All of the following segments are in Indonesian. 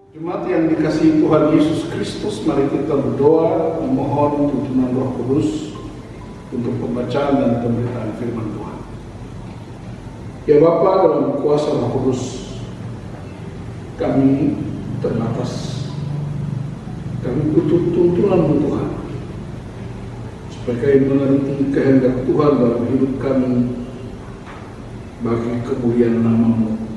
Jemaat yang dikasihi Tuhan Yesus Kristus, mari kita berdoa memohon tuntunan Roh Kudus untuk pembacaan dan pemberitaan firman Tuhan. Ya Bapa, dalam kuasa Roh Kudus, kami terbatas. Kami butuh tuntunan Tuhan supaya kami mengerti kehendak Tuhan dalam hidup kami bagi kemuliaan nama-Mu.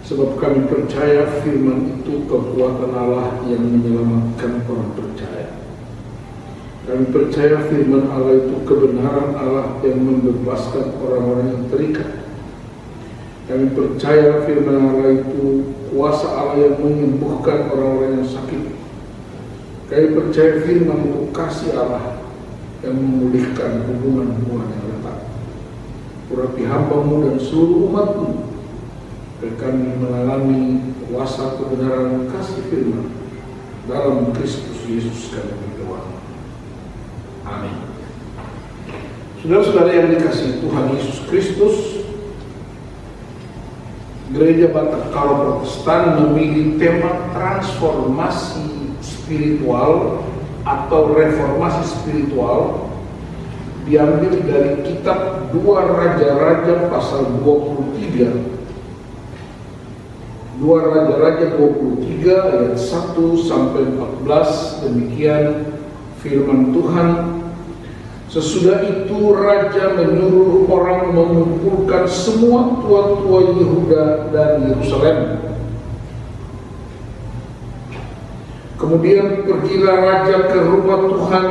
Sebab kami percaya firman itu kekuatan Allah yang menyelamatkan orang percaya. Kami percaya firman Allah itu kebenaran Allah yang membebaskan orang-orang yang terikat. Kami percaya firman Allah itu kuasa Allah yang menyembuhkan orang-orang yang sakit. Kami percaya firman itu kasih Allah yang memulihkan hubungan-hubungan yang retak. Urapi hamba-Mu dan seluruh umat-Mu, kami mengalami kuasa kebenaran kasih firman dalam Kristus Yesus kami berdoa. Amin. Saudara-saudara yang dikasihi Tuhan Yesus Kristus, Gereja Batak Karo Protestan memilih tema transformasi spiritual atau reformasi spiritual, diambil dari kitab 2 Raja-Raja pasal 23. 2 Raja-Raja 23 ayat 1 sampai 14, demikian firman Tuhan. Sesudah itu raja menyuruh orang mengumpulkan semua tua-tua Yehuda dan Yerusalem. Kemudian pergilah raja ke rumah Tuhan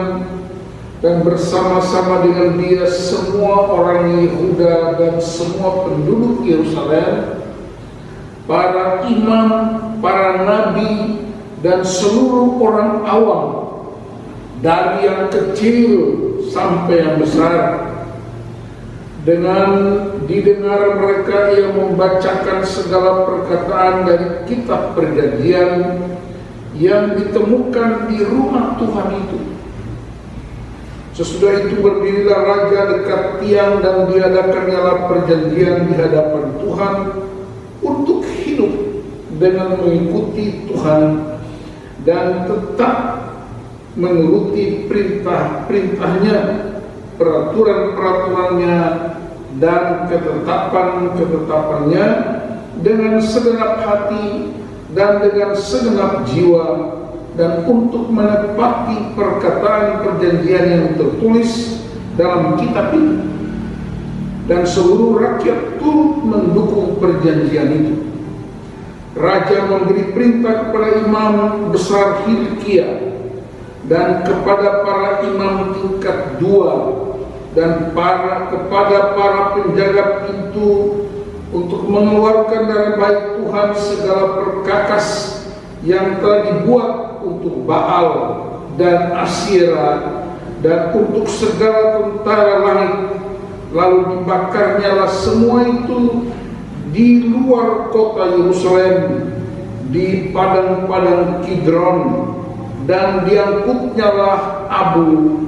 dan bersama-sama dengan dia semua orang Yehuda dan semua penduduk Yerusalem, para imam, para nabi, dan seluruh orang awam, dari yang kecil sampai yang besar. Dengan didengar mereka, ia membacakan segala perkataan dari kitab perjanjian yang ditemukan di rumah Tuhan itu. Sesudah itu berdirilah raja dekat tiang dan diadakannya perjanjian di hadapan Tuhan untuk hidup dengan mengikuti Tuhan dan tetap menuruti perintah-perintahnya, peraturan-peraturannya, dan ketetapan-ketetapannya dengan segenap hati dan dengan segenap jiwa, dan untuk menepati perkataan perjanjian yang tertulis dalam kitab ini. Dan seluruh rakyat turut mendukung perjanjian itu. Raja memberi perintah kepada imam besar Hilkia dan kepada para imam tingkat 2 dan kepada para penjaga pintu untuk mengeluarkan dari bait Tuhan segala perkakas yang telah dibuat untuk Baal dan Asyera dan untuk segala tentara langit. Lalu dibakarnyalah semua itu di luar kota Yerusalem, di padang-padang Kidron, dan diangkutnyalah abu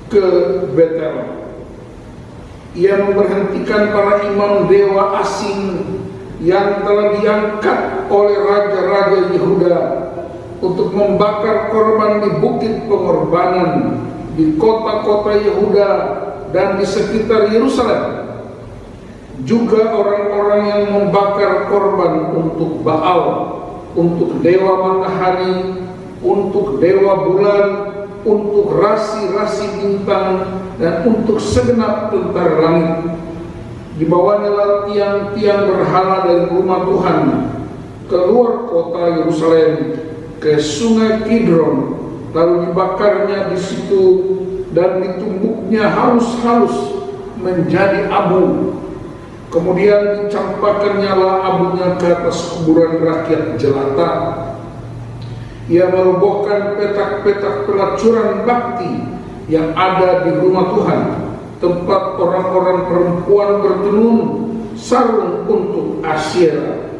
ke Betel. Ia memberhentikan para imam dewa asing yang telah diangkat oleh raja-raja Yehuda untuk membakar korban di bukit pengorbanan di kota-kota Yehuda dan di sekitar Yerusalem. Juga orang-orang yang membakar korban untuk Baal, untuk dewa matahari, untuk dewa bulan, untuk rasi-rasi bintang, dan untuk segenap tentara langit. Dibawanya tiang-tiang berhala dari rumah Tuhan keluar kota Yerusalem ke sungai Kidron, lalu dibakarnya di situ dan ditumbuknya halus-halus menjadi abu. Kemudian dicampakkannya abunya ke atas kuburan rakyat jelata. Ia merobohkan petak-petak pelacuran bakti yang ada di rumah Tuhan, tempat orang-orang perempuan bertenun sarung untuk Asyera.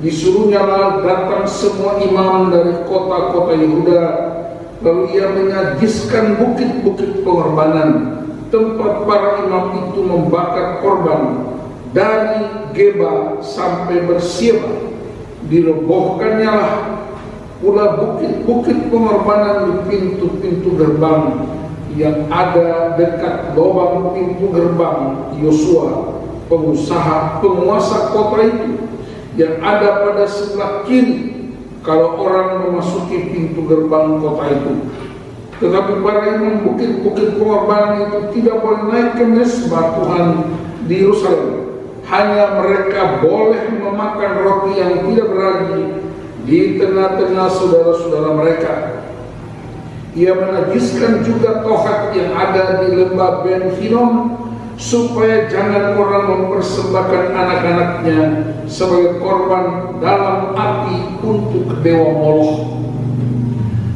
Disuruhnya datang semua imam dari kota-kota Yehuda. Lalu ia menyajiskan bukit-bukit pengorbanan, tempat para imam itu membakar korban, dari Geba sampai Bersieba. Dirobohkannya pula bukit-bukit pengorbanan di pintu-pintu gerbang yang ada dekat lubang pintu gerbang Yosua, penguasa kota itu, yang ada pada sebelah kiri kalau orang memasuki pintu gerbang kota itu. Tetapi para imam bukit-bukit pengorbanan itu tidak boleh naik ke mezbah Tuhan di Yerusalem. Hanya mereka boleh memakan roti yang tidak beragi di tengah-tengah saudara-saudara mereka. Ia menajiskan juga Tofet yang ada di lembah Ben Hinnom, supaya jangan orang mempersembahkan anak-anaknya sebagai korban dalam api untuk dewa Moloch.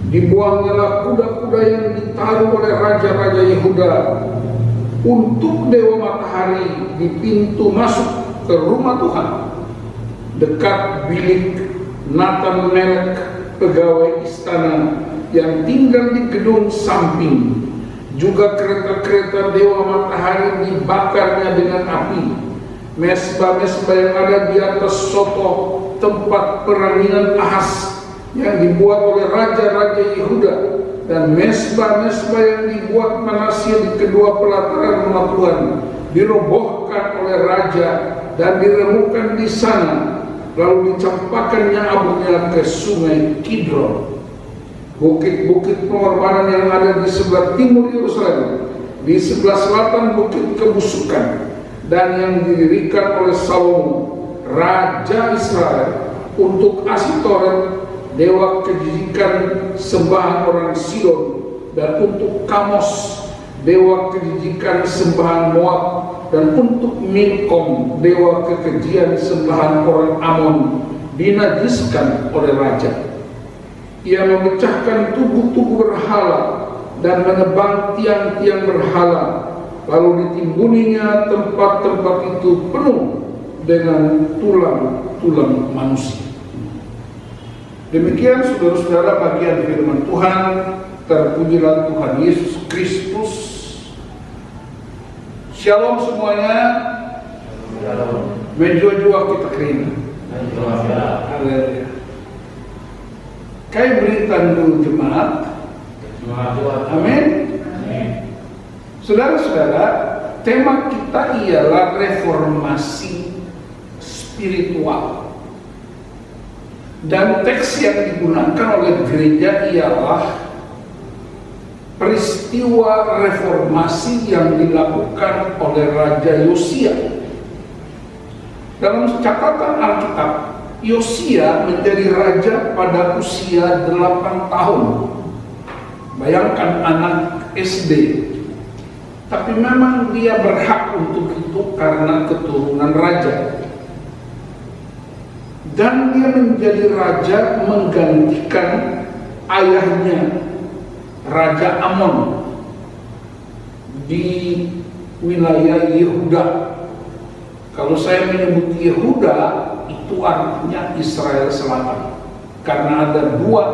Dibuanglah kuda-kuda yang ditaruh oleh raja-raja Yehuda untuk dewa matahari di pintu masuk ke rumah Tuhan, dekat bilik Nathan Melek, pegawai istana yang tinggal di gedung samping. Juga kereta-kereta dewa matahari dibakarnya dengan api. Mesbah-mesbah yang ada di atas soto tempat peranginan Ahaz yang dibuat oleh raja-raja Yehuda, dan mesbah-mesbah yang dibuat Manasya di kedua pelataran rumah Tuhan dirobohkan oleh raja dan diremukkan di sana, lalu dicampakkannya abunya ke sungai Kidron. Bukit-bukit pengorbanan yang ada di sebelah timur Yerusalem, di sebelah selatan bukit kebusukan, dan yang didirikan oleh Salomo, raja Israel, untuk Asitoret, dewa kejijikan sembahan orang Sidon, dan untuk Kamos, dewa kejijikan sembahan Moab, dan untuk Milkom, dewa kekejian sembahan orang Amon, dinajiskan oleh raja. Ia memecahkan tubuh-tubuh berhala dan menebang tiang-tiang berhala, lalu ditimbuninya tempat-tempat itu penuh dengan tulang-tulang manusia. Demikian saudara-saudara bagian firman Tuhan. Terpujilah Tuhan Yesus Kristus. Shalom semuanya. Menjua-jua kita kerina. Haleluya. Kayak berita dulu jemaat. Amin. Saudara-saudara, tema kita ialah reformasi spiritual. Dan teks yang digunakan oleh gereja ialah peristiwa reformasi yang dilakukan oleh Raja Yosia. Dalam catatan Alkitab, Yosia menjadi raja pada usia 8 tahun. Bayangkan anak SD. Tapi memang dia berhak untuk itu karena keturunan raja. Dan dia menjadi raja menggantikan ayahnya, Raja Amon, di wilayah Yehuda. Kalau saya menyebut Yehuda, itu artinya Israel Selatan, karena ada dua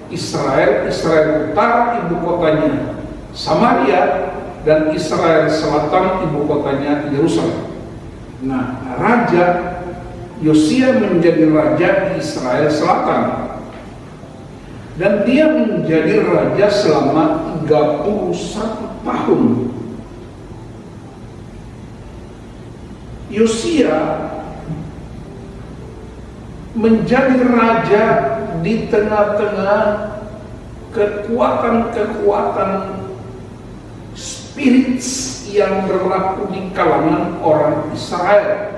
Israel Utara ibu kotanya Samaria, dan Israel Selatan ibu kotanya Yerusalem. Nah, Raja Yosia menjadi raja di Israel Selatan, dan dia menjadi raja selama 31 tahun. Yosia menjadi raja di tengah-tengah kekuatan-kekuatan spirits yang berlaku di kalangan orang Israel,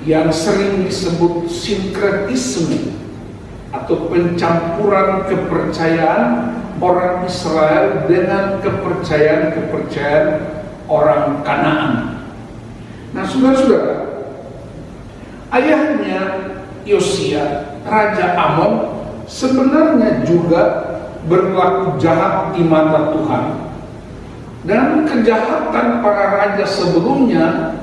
yang sering disebut sinkretisme atau pencampuran kepercayaan orang Israel dengan kepercayaan orang Kanaan. Nah, saudara-saudara, ayahnya Yosia, Raja Amon, sebenarnya juga berlaku jahat di mata Tuhan. Dan kejahatan para raja sebelumnya,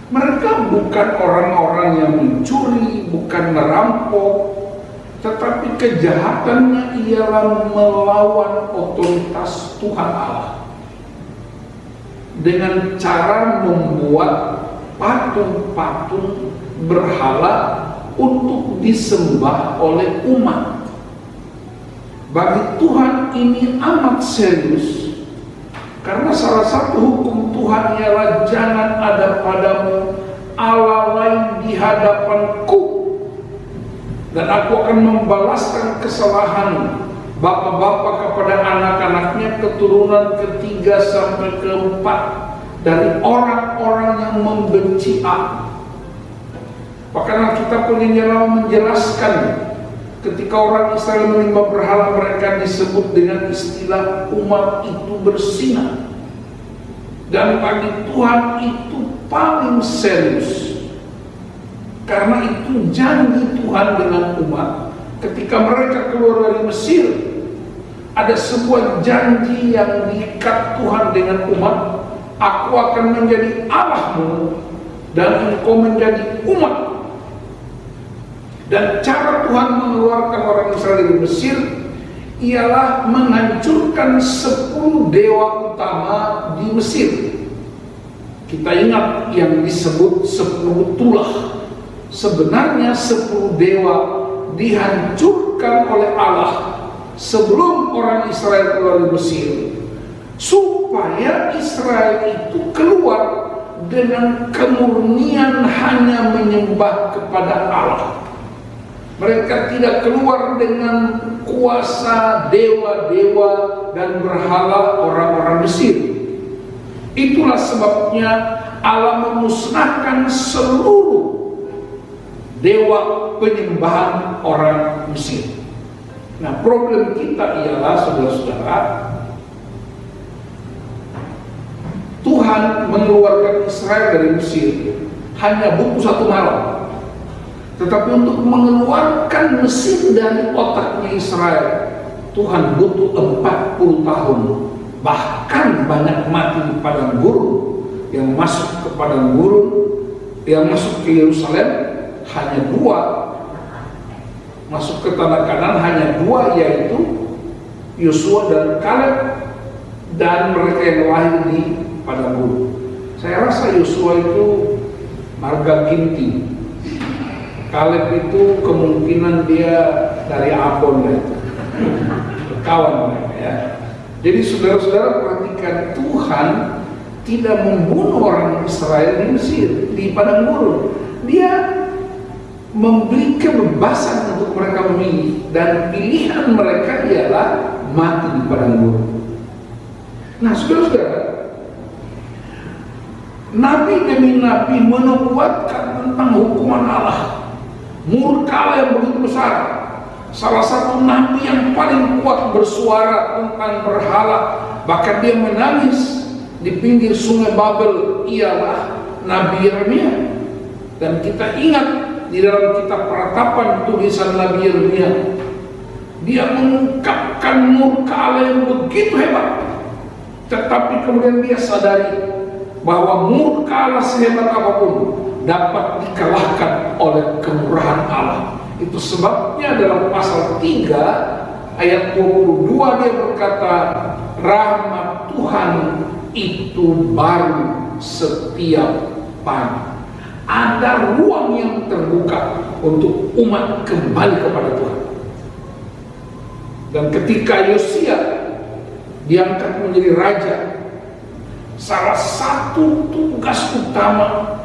mereka bukan orang-orang yang mencuri, bukan merampok, tetapi kejahatannya ialah melawan otoritas Tuhan Allah dengan cara membuat patung-patung berhala untuk disembah oleh umat. Bagi Tuhan ini amat serius, karena salah satu hukum Tuhan ialah jangan ada padamu Allah lain di hadapanku, dan aku akan membalaskan kesalahan bapak-bapak kepada anak-anaknya keturunan ketiga sampai keempat dari orang-orang yang membenci aku. Bahkan kita punya menjelaskan ketika orang Israel menyembah berhala, mereka disebut dengan istilah umat itu bersinah. Dan bagi Tuhan itu paling serius, karena itu janji Tuhan dengan umat. Ketika mereka keluar dari Mesir, ada sebuah janji yang diikat Tuhan dengan umat. Aku akan menjadi Allahmu dan engkau menjadi umat. Dan cara Tuhan mengeluarkan orang Israel dari Mesir ialah menghancurkan 10 dewa utama di Mesir. Kita ingat yang disebut 10 tulah. Sebenarnya 10 dewa dihancurkan oleh Allah sebelum orang Israel keluar dari Mesir, supaya Israel itu keluar dengan kemurnian hanya menyembah kepada Allah. Mereka tidak keluar dengan kuasa dewa-dewa dan berhala orang-orang Mesir. Itulah sebabnya Allah memusnahkan seluruh dewa penyembahan orang Mesir. Nah, problem kita ialah, saudara-saudara, Tuhan mengeluarkan Israel dari Mesir hanya butuh 1 malam. Tetapi untuk mengeluarkan mesin dari otaknya Israel, Tuhan butuh 40 tahun. Bahkan banyak mati di padang gurun. Yang masuk ke padang gurun, yang masuk ke Yerusalem hanya 2. Masuk ke tanah Kanaan hanya 2, yaitu Yosua dan Kaleb, dan mereka yang lahir di padang gurun. Saya rasa Yosua itu marga ginting. Kaleb itu kemungkinan dia dari Ambon itu, kawan mereka ya. Jadi saudara-saudara perhatikan, Tuhan tidak membunuh orang Israel di Mesir, di padang gurun. Dia memberi kebebasan untuk mereka memilih, dan pilihan mereka ialah mati di padang gurun. Nah, saudara-saudara, nabi demi nabi menubuatkan tentang hukuman Allah, murka Allah yang begitu besar. Salah satu nabi yang paling kuat bersuara tentang berhala, bahkan dia menangis di pinggir sungai Babel, ialah Nabi Yeremia. Dan kita ingat di dalam kitab Peratapan tulisan Nabi Yeremia, dia mengungkapkan murka Allah yang begitu hebat. Tetapi kemudian dia sadari bahwa murka Allah sehebat apapun dapat dikalahkan oleh kemurahan Allah. Itu sebabnya dalam pasal 3 ayat 22 dia berkata, rahmat Tuhan itu baru setiap pagi. Ada ruang yang terbuka untuk umat kembali kepada Tuhan. Dan ketika Yosia diangkat menjadi raja, salah satu tugas utama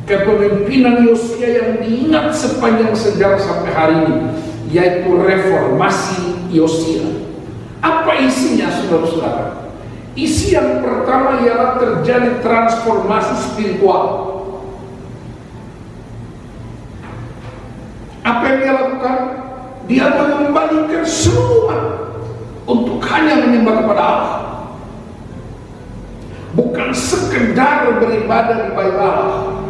kepemimpinan Yosia yang diingat sepanjang sejarah sampai hari ini, yaitu reformasi Yosia. Apa isinya, saudara-saudara? Isi yang pertama ialah terjadi transformasi spiritual. Apa yang dia lakukan? Dia mengembalikan seluruh umat untuk hanya menyembah kepada Allah. Bukan sekedar beribadah di bait Allah,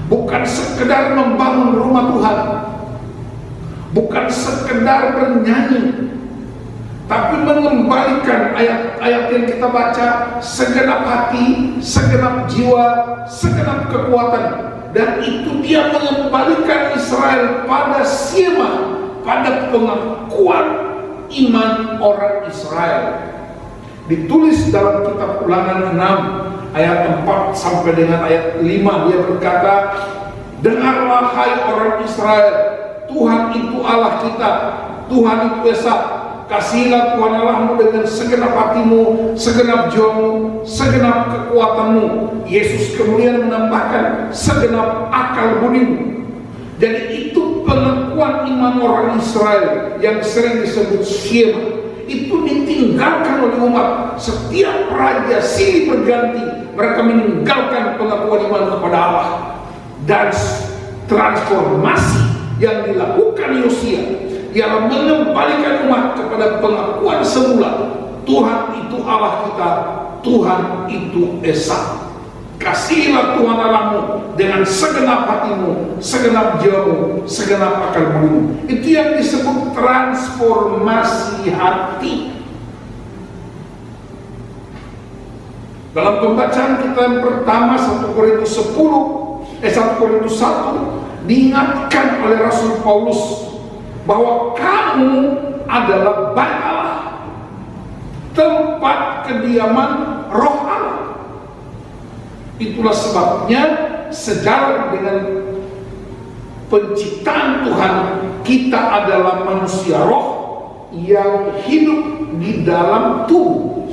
bukan sekedar membangun rumah Tuhan, bukan sekedar bernyanyi, tapi mengembalikan ayat-ayat yang kita baca, segenap hati, segenap jiwa, segenap kekuatan. Dan itu dia mengembalikan Israel pada sirma, pada pengakuan iman orang Israel. Ditulis dalam kitab Ulangan 6 ayat 4 sampai dengan ayat 5, dia berkata, dengarlah hai orang Israel, Tuhan itu Allah kita, Tuhan itu Esa, Kasihilah Tuhan Allahmu dengan segenap hatimu, segenap jiwamu, segenap kekuatanmu. Yesus kemudian menambahkan segenap akal budimu. Jadi itu pengakuan iman orang Israel yang sering disebut Shema. Itu ditinggalkan oleh umat. Setiap raja silih berganti, mereka meninggalkan pengakuan iman kepada Allah. Dan transformasi yang dilakukan Yosia ialah mengembalikan umat kepada pengakuan semula. Tuhan itu Allah kita, Tuhan itu Esa. Kasihilah Tuhan Allahmu dengan segenap hatimu, segenap jiwamu, segenap akal budimu. Itu yang disebut transformasi hati. Dalam pembacaan kita yang pertama 1 Korintus 1 diingatkan oleh Rasul Paulus bahwa kamu adalah bait Allah, tempat kediaman Roh Allah. Itulah sebabnya sejalan dengan penciptaan Tuhan, kita adalah manusia roh yang hidup di dalam tubuh.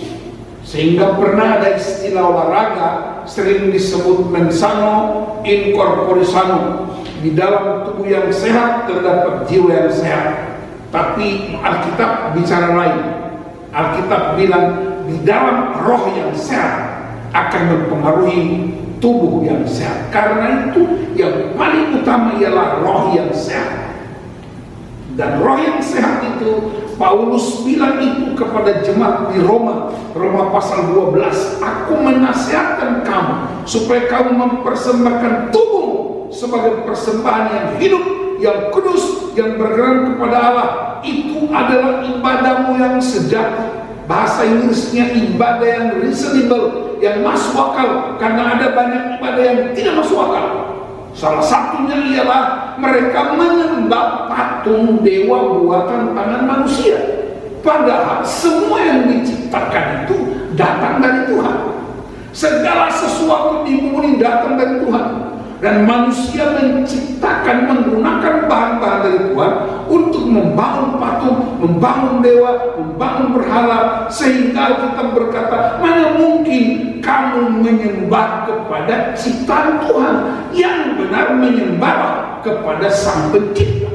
Sehingga pernah ada istilah olahraga sering disebut mens sano in corpore sano. Di dalam tubuh yang sehat terdapat jiwa yang sehat. Tapi Alkitab bicara lain. Alkitab bilang di dalam roh yang sehat akan mempengaruhi tubuh yang sehat. Karena itu yang paling utama ialah roh yang sehat. Dan roh yang sehat itu Paulus bilang itu kepada jemaat di Roma pasal 12. Aku menasihatkan kamu supaya kamu mempersembahkan tubuhmu sebagai persembahan yang hidup, yang kudus, yang berkenan kepada Allah. Itu adalah ibadahmu yang sejati. Bahasa Inggrisnya ibadah yang reasonable, yang masuk akal. Karena ada banyak ibadah yang tidak masuk akal. Salah satunya ialah mereka menyembah patung dewa buatan tangan manusia. Padahal semua yang diciptakan itu datang dari Tuhan. Segala sesuatu di bumi datang dari Tuhan. Dan manusia menciptakan menggunakan bahan-bahan dari Tuhan untuk membangun patung, membangun dewa, membangun berhala. Sehingga kita berkata, mana mungkin kamu menyembah kepada ciptaan Tuhan. Yang benar menyembah kepada Sang Pencipta.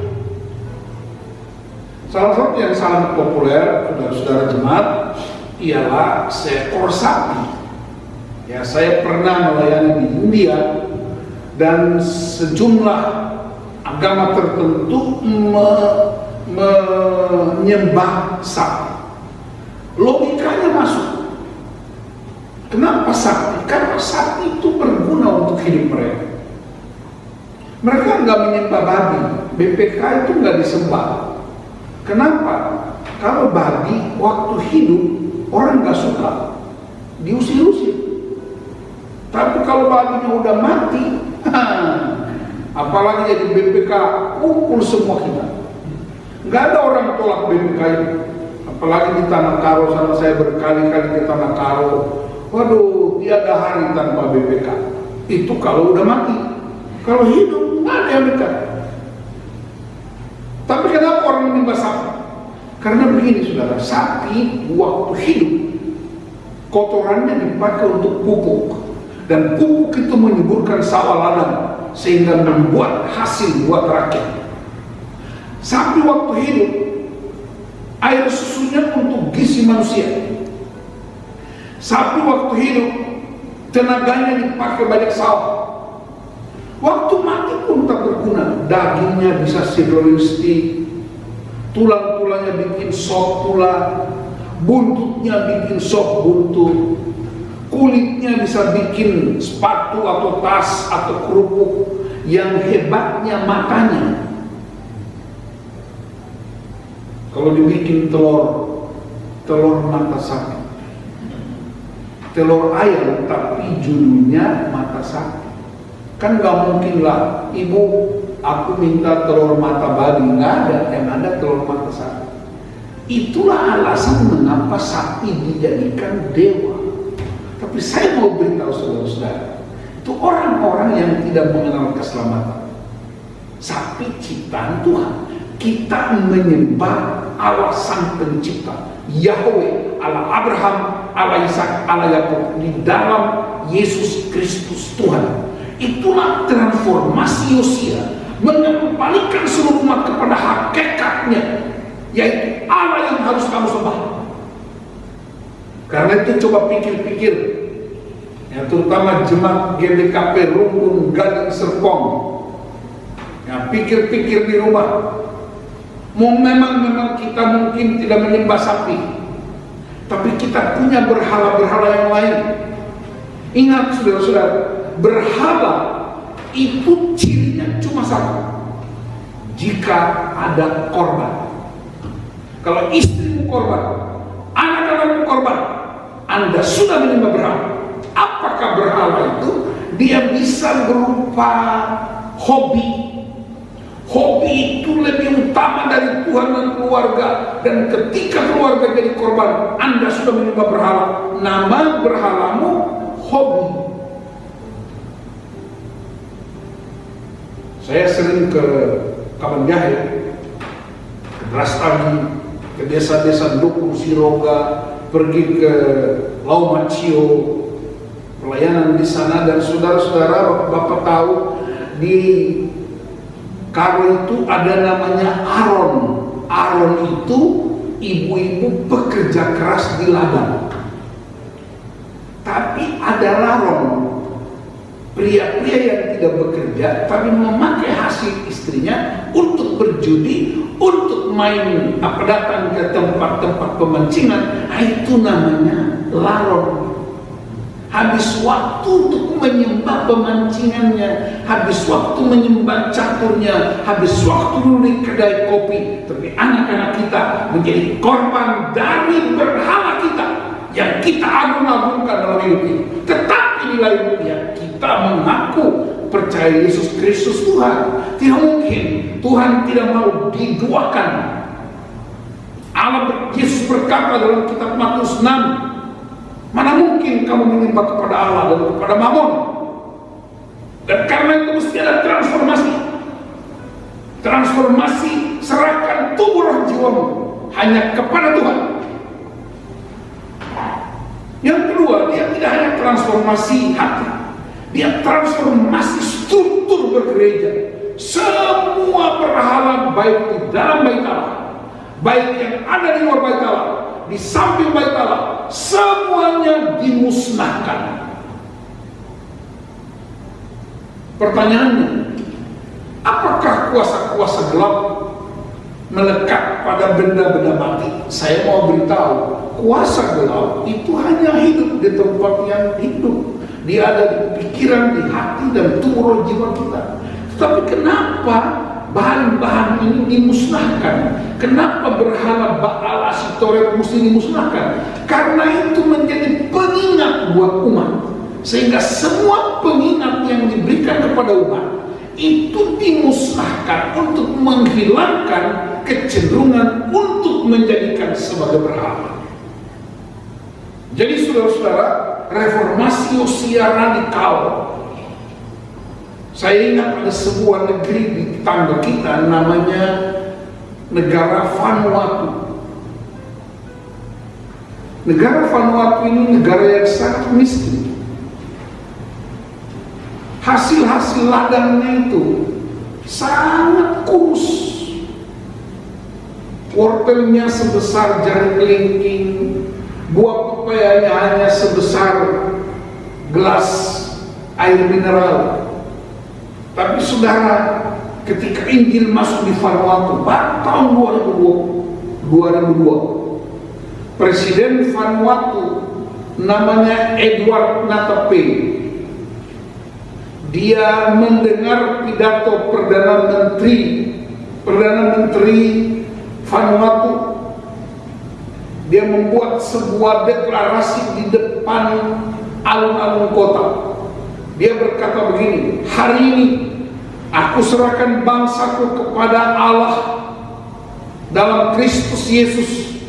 Salah satu yang sangat populer, saudara-saudara jemaat, ialah seekor sapi. Ya, saya pernah melayani di India. Dan sejumlah agama tertentu menyembah sapi. Logikanya masuk. Kenapa sapi? Karena sapi itu berguna untuk hidup mereka. Mereka nggak menyembah babi. BPK itu nggak disembah. Kenapa? Kalau babi waktu hidup orang nggak suka, diusir-usir. Tapi kalau babinya udah mati, apalagi jadi BPK, kumpul semua kita. Nggak ada orang tolak BPK itu. Apalagi di Tanah Karo sana, saya berkali-kali ke Tanah Karo. Waduh, tiada hari tanpa BPK. Itu kalau udah mati. Kalau hidup, nggak ada yang dekat. Tapi kenapa orang menyembah sapi? Karena begini saudara, sapi waktu hidup kotorannya dipakai untuk pupuk. Dan pupuk itu menyuburkan sawah ladang sehingga membuat hasil buat rakyat. Sapi waktu hidup air susunya untuk gizi manusia. Sapi waktu hidup tenaganya dipakai banyak sawah. Waktu mati pun tak berguna. Dagingnya bisa sirloin steak, tulang-tulangnya bikin sop tulang, buntutnya bikin sop buntut, kulitnya bisa bikin sepatu atau tas atau kerupuk. Yang hebatnya matanya. Kalau dibikin telur mata sapi, telur ayam tapi judulnya mata sapi. Kan gak mungkin lah, ibu aku minta telur mata babi. Nggak ada, yang ada telur mata sapi. Itulah alasan mengapa sapi dijadikan dewa. Tapi saya mau beritahu saudara-saudara, itu orang-orang yang tidak mengenal keselamatan. Sapi ciptaan Tuhan. kita menyembah Allah Sang Pencipta, Yahweh, Allah Abraham, Allah Ishak, Allah Yakub, di dalam Yesus Kristus Tuhan. Itulah transformasi Yosia, mengembalikan seluruh umat kepada hakikatnya, yaitu Allah yang harus kamu sembah. Karena itu coba pikir-pikir, ya, terutama jemaat GBKP Rumpun Gading Serpong, ya, pikir-pikir di rumah. Memang kita mungkin tidak menyembah sapi, tapi kita punya berhala-berhala yang lain. Ingat saudara-saudara, berhala itu cirinya cuma satu: jika ada korban. Kalau istrimu korban, anak-anakmu korban, Anda sudah menyembah berhala. Apakah berhala itu? Dia bisa berupa hobi. Hobi itu lebih utama dari Tuhan dan keluarga. Dan ketika keluarga jadi korban, Anda sudah menyembah berhala. Nama berhalamu hobi. Saya sering ke Kabanjahe, ke Brastagi, ke desa-desa Dukung Siroga, pergi ke Laumacio, pelayanan di sana. Dan saudara-saudara, Bapak tahu di Karo itu ada namanya Aron. Aron itu ibu-ibu pekerja keras di ladang. Tapi ada Laron, pria-pria yang tidak bekerja tapi memakai hasil istrinya untuk berjudi, untuk main datang ke tempat-tempat pemancingan. Itu namanya Laron. Habis waktu untuk menyembah pemancingannya, habis waktu menyembah caturnya, habis waktu di kedai kopi. Tapi anak-anak kita menjadi korban dari berhala kita yang kita agung-agungkan dalam hidup ini. Tetapi di lain pihak kita mengaku percaya Yesus Kristus Tuhan. Tidak mungkin Tuhan tidak mau diduakan. Yesus berkata dalam kitab Matius 6, mana mungkin kamu menyembah kepada Allah dan kepada Mammon? Dan karena itu mesti ada transformasi. Transformasi, serahkan tubuh roh jiwamu hanya kepada Tuhan. Yang kedua, dia tidak hanya transformasi hati, dia transformasi struktur bergereja. Semua berhala, baik di dalam bait Allah, baik yang ada di luar bait Allah, di samping bait Allah, semuanya dimusnahkan. Pertanyaannya, apakah kuasa-kuasa gelap melekat pada benda-benda mati? Saya mau beritahu, kuasa gelap itu hanya hidup di tempat yang hidup. Dia ada di pikiran, di hati, dan tubuh jiwa kita. Tetapi kenapa bahan-bahan ini dimusnahkan? Kenapa berhala Baal Asitoret mesti dimusnahkan? Karena itu menjadi pengingat buat umat, sehingga semua pengingat yang diberikan kepada umat itu dimusnahkan untuk menghilangkan kecenderungan untuk menjadikan sebagai berhala. Jadi saudara-saudara, reformasi Yosia radikal. Saya ingat ada sebuah negeri di tetangga kita, namanya negara Vanuatu. Negara Vanuatu ini negara yang sangat miskin. Hasil-hasil ladangnya itu sangat kurus. Wortelnya sebesar jari kelingking, buah pepayanya hanya sebesar gelas air mineral. Tapi saudara, ketika Injil masuk di Vanuatu pada tahun 2002, Presiden Vanuatu namanya Edward Natape, dia mendengar pidato Perdana Menteri Vanuatu. Dia membuat sebuah deklarasi di depan alun-alun kota. Dia berkata begini, hari ini aku serahkan bangsaku kepada Allah dalam Kristus Yesus,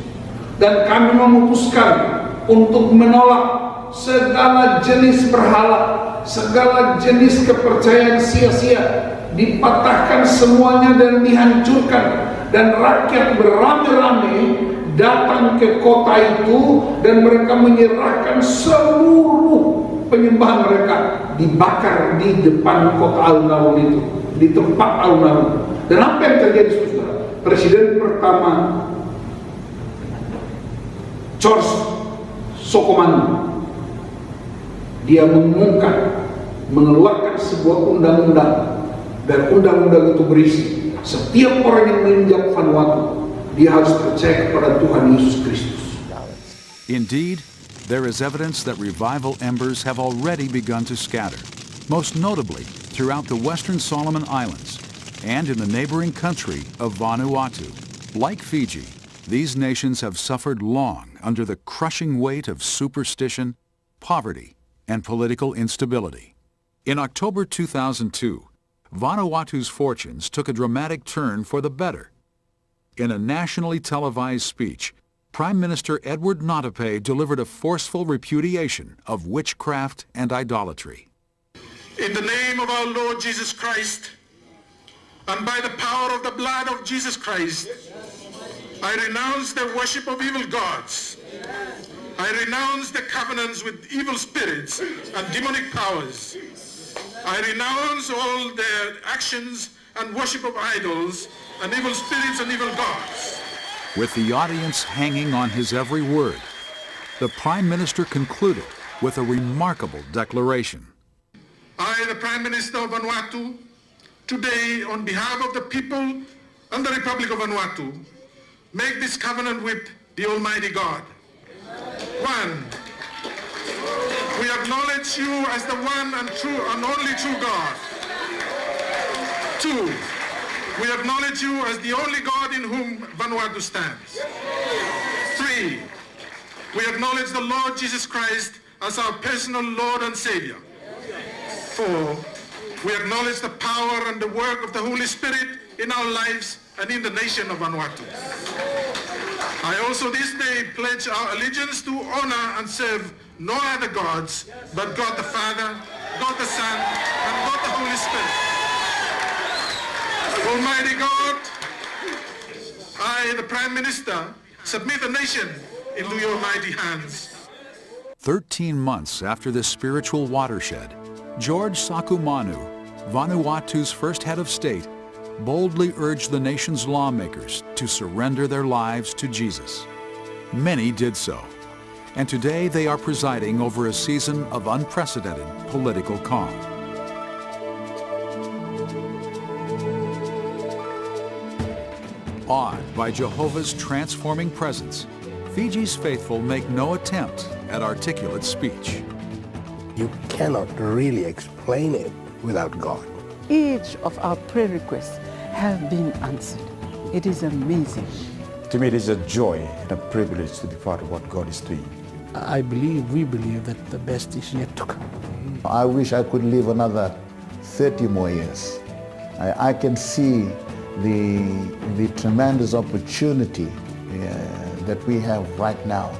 dan kami memutuskan untuk menolak segala jenis berhala, segala jenis kepercayaan sia-sia, dipatahkan semuanya dan dihancurkan. dan rakyat beramai-ramai datang ke kota itu dan mereka menyerahkan seluruh penyembahan mereka, dibakar di depan kota alun-alun itu, di tempat alun-alun. Dan apa yang terjadi, saudara? Presiden pertama George Soekarno, dia mengumumkan, mengeluarkan sebuah undang-undang, dan undang-undang itu berisi setiap orang yang menginjak Vanuatu dia harus percaya kepada Tuhan Yesus Kristus. Indeed, there is evidence that revival embers have already begun to scatter, most notably throughout the Western Solomon Islands and in the neighboring country of Vanuatu. Like Fiji, these nations have suffered long under the crushing weight of superstition, poverty, and political instability. In October 2002, Vanuatu's fortunes took a dramatic turn for the better. In a nationally televised speech, Prime Minister Edward Notape delivered a forceful repudiation of witchcraft and idolatry. In the name of our Lord Jesus Christ, and by the power of the blood of Jesus Christ, I renounce the worship of evil gods. I renounce the covenants with evil spirits and demonic powers. I renounce all their actions and worship of idols and evil spirits and evil gods. With the audience hanging on his every word, the Prime Minister concluded with a remarkable declaration. I, the Prime Minister of Vanuatu, today, on behalf of the people and the Republic of Vanuatu, make this covenant with the Almighty God. 1. We acknowledge you as the one and true and only true God. 2. We acknowledge you as the only God in whom Vanuatu stands. 3. We acknowledge the Lord Jesus Christ as our personal Lord and Savior. 4. We acknowledge the power and the work of the Holy Spirit in our lives and in the nation of Vanuatu. I also this day pledge our allegiance to honor and serve no other gods but God the Father, God the Son, and God the Holy Spirit. Almighty God, I, the Prime Minister, submit the nation into your mighty hands. 13 months after this spiritual watershed, George Sakumanu, Vanuatu's first head of state, boldly urged the nation's lawmakers to surrender their lives to Jesus. Many did so, and today they are presiding over a season of unprecedented political calm. Awed by Jehovah's transforming presence, Fiji's faithful make no attempt at articulate speech. You cannot really explain it without God. Each of our prayer requests have been answered. It is amazing. To me, it is a joy and a privilege to be part of what God is doing. We believe that the best is yet to come. I wish I could live another 30 more years. I can see the tremendous opportunity that we have right now.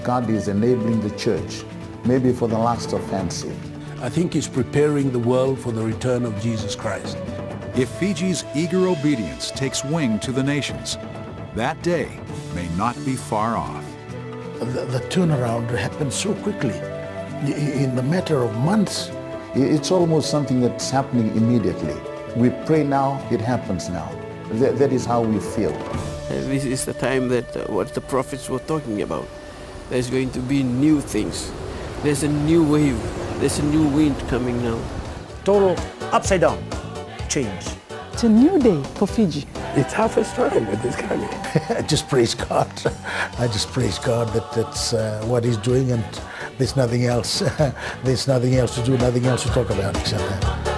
God is enabling the church, maybe for the last offensive. I think He's preparing the world for the return of Jesus Christ. If Fiji's eager obedience takes wing to the nations, that day may not be far off. The turnaround happens so quickly, in the matter of months. It's almost something that's happening immediately. We pray now, it happens now. That is how we feel. This is the time that what the prophets were talking about. There's going to be new things. There's a new wave. There's a new wind coming now. Total upside down change. It's a new day for Fiji. It's harvest time at this coming. I just praise God. I just praise God that that's what He's doing, and there's nothing else. There's nothing else to do, nothing else to talk about except that.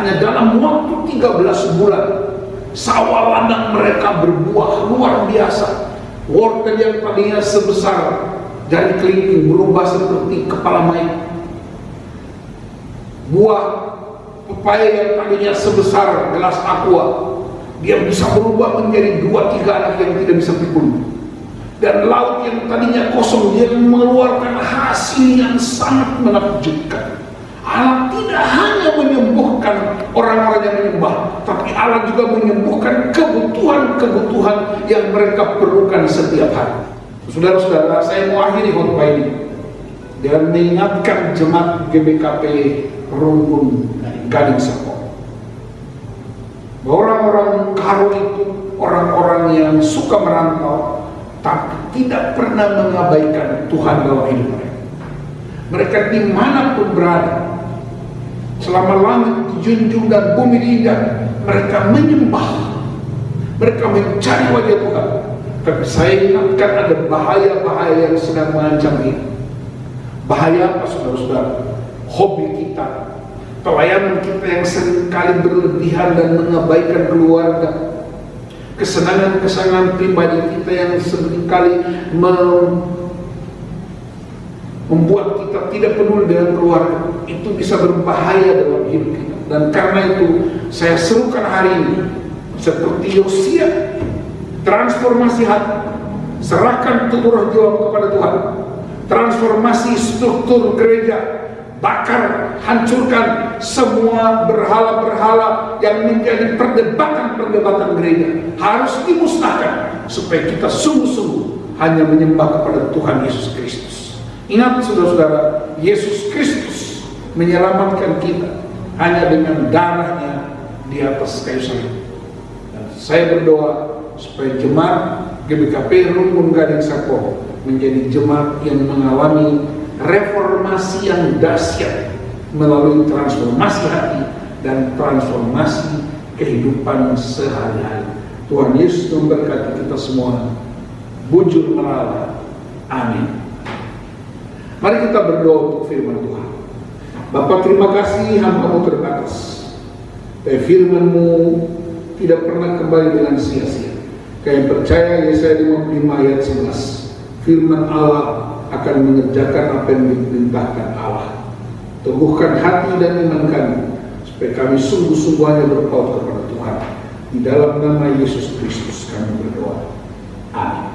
hanya dalam waktu 13 bulan sawah ladang mereka berbuah luar biasa. Wortel yang tadinya sebesar jari kelingking berubah seperti kepala mayat. Buah pepaya yang tadinya sebesar gelas aqua, dia bisa berubah menjadi 2-3 anak yang tidak bisa pikul. Dan laut yang tadinya kosong, dia mengeluarkan hasil yang sangat menakjubkan. Allah tidak hanya menyembuhkan orang-orang yang menyembah, tapi Allah juga menyembuhkan kebutuhan-kebutuhan yang mereka perlukan setiap hari. Saudara-saudara, saya mau akhiri khotbah ini dan mengingatkan jemaat GBKP Rumpun Gading Serpong. Orang-orang Karo itu orang-orang yang suka merantau, tapi tidak pernah mengabaikan Tuhan dalam hidup mereka. Mereka dimanapun berada, selama langit dijunjung dan bumi diinjak, mereka menyembah, mereka mencari wajah Tuhan. Tapi saya ingatkan ada bahaya-bahaya yang sedang mengancam ini. Bahaya apa, saudara-saudara? Hobi kita, pelayanan kita yang seringkali berlebihan dan mengabaikan keluarga, kesenangan-kesenangan pribadi kita yang seringkali membuat kita tidak peduli dengan keluarga, itu bisa berbahaya dalam hidup kita. Dan karena itu saya serukan hari ini seperti Yosia, transformasi hati, serahkan tubuh roh jiwa kepada Tuhan, transformasi struktur gereja, bakar, hancurkan semua berhala-berhala yang menjadi perdebatan-perdebatan gereja, harus dimusnahkan supaya kita sungguh-sungguh hanya menyembah kepada Tuhan Yesus Kristus. Ingat saudara-saudara, Yesus Kristus menyelamatkan kita hanya dengan darahnya di atas kayu salib. Dan saya berdoa supaya jemaat GBKP Rumpun Gading Serpong menjadi jemaat yang mengalami reformasi yang dahsyat melalui transformasi hati dan transformasi kehidupan sehari-hari. Tuhan Yesus memberkati kita semua. Bujur merala. Amin. Mari kita berdoa untuk firman Tuhan. Bapa, terima kasih hamba-Mu terbatas. Tapi firman-Mu tidak pernah kembali dengan sia-sia. Kami percaya Yesaya 55 ayat 11. Firman Allah akan mengerjakan apa yang diperintahkan Allah. Teguhkan hati dan iman kami, supaya kami sungguh-sungguhnya berpaut kepada Tuhan. Di dalam nama Yesus Kristus kami berdoa. Amin.